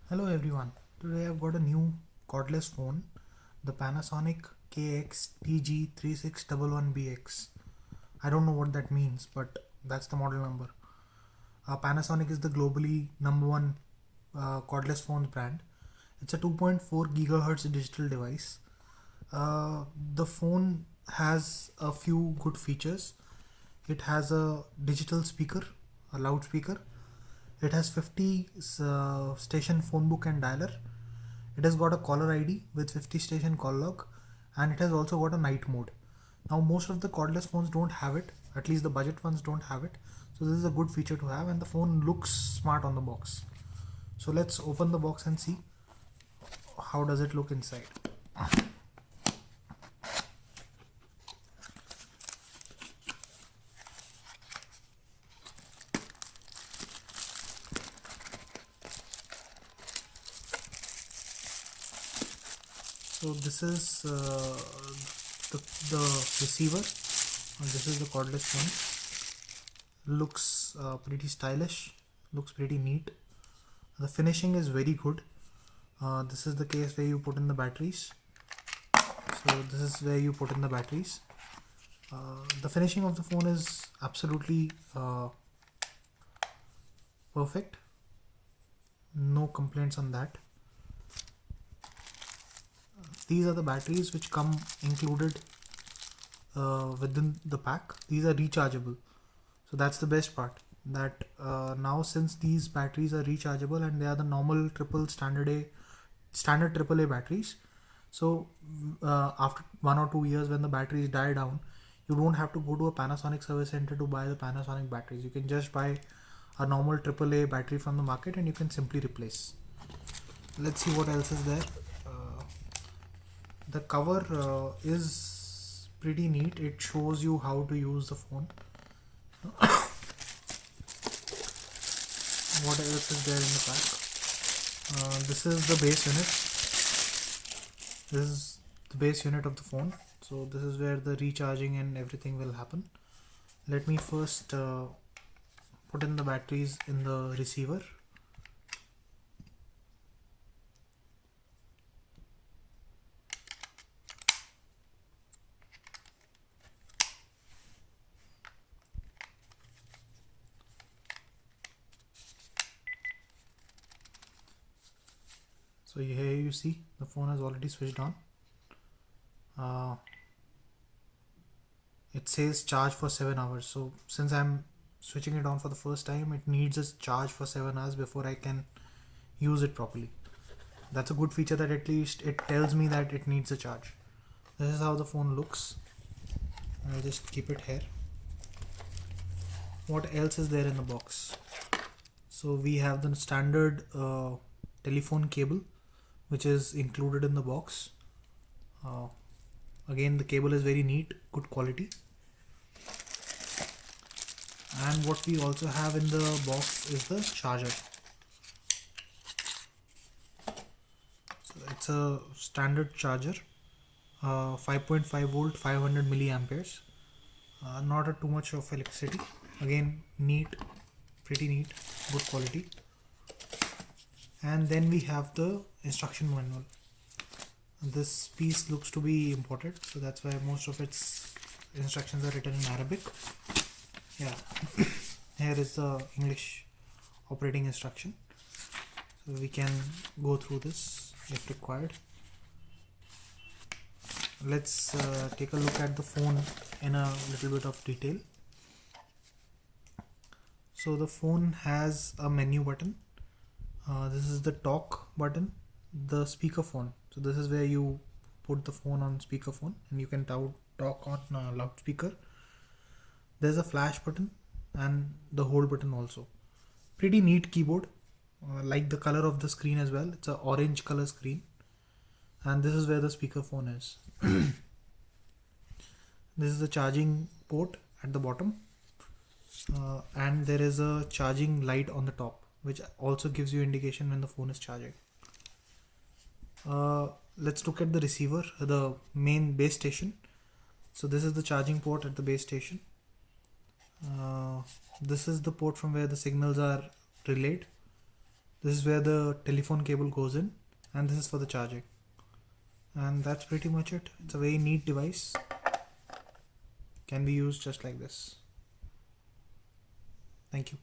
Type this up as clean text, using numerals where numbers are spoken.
Hello everyone, today I've got a new cordless phone, the Panasonic KX-TG3611BX. I don't know what that means, but that's the model number. Panasonic is the globally number one cordless phones brand. It's a 2.4 GHz digital device. The phone has a few good features. It has a digital speaker, a loudspeaker. It has 50 station phone book and dialer. It has got a caller ID with 50 station call log, and it has also got a night mode. Now most of the cordless phones don't have it, at least the budget ones don't have it. So this is a good feature to have, and the phone looks smart on the box. So let's open the box and see how does it look inside. So this is the receiver. This is the cordless phone. Looks pretty stylish. Looks pretty neat. The finishing is very good. This is the case where you put in the batteries. So this is where you put in the batteries. The finishing of the phone is absolutely perfect. No complaints on that. These are the batteries which come included within the pack. These are rechargeable, so that's the best part, that now since these batteries are rechargeable and they are the normal standard AAA batteries, so after 1 or 2 years when the batteries die down, you don't have to go to a Panasonic service center to buy the Panasonic batteries. You can just buy a normal AAA battery from the market and you can simply replace. Let's see what else is there. The cover is pretty neat. It shows you how to use the phone. What else is there in the pack? This is the base unit. This is the base unit of the phone. So this is where the recharging and everything will happen. Let me first put in the batteries in the receiver. So here you see the phone is already switched on. It says charge for 7 hours. So since I'm switching it on for the first time, it needs a charge for 7 hours before I can use it properly. That's a good feature, that at least it tells me that it needs a charge. This is how the phone looks. I'll just keep it here. What else is there in the box? So we have the standard telephone cable, which is included in the box. Again, the cable is very neat, good quality. And what we also have in the box is the charger. So it's a standard charger, 5.5 volt, 500 milliamperes. Not a too much of electricity. Again, neat, pretty neat, good quality. And then we have the instruction manual. This piece looks to be imported, so that's why most of its instructions are written in Arabic. Yeah, here is the English operating instruction, so we can go through this if required. Let's take a look at the phone in a little bit of detail. So the phone has a menu button. This is the talk button, the speakerphone. So this is where you put the phone on speakerphone and you can talk on loudspeaker. There's a flash button and the hold button also. Pretty neat keyboard. Like the color of the screen as well. It's an orange color screen. And this is where the speakerphone is. This is the charging port at the bottom. And there is a charging light on the top, which also gives you indication when the phone is charging. Let's look at the receiver, the main base station. So this is the charging port at the base station. This is the port from where the signals are relayed. This is where the telephone cable goes in, and this is for the charging. And that's pretty much it. It's a very neat device. Can be used just like this. Thank you.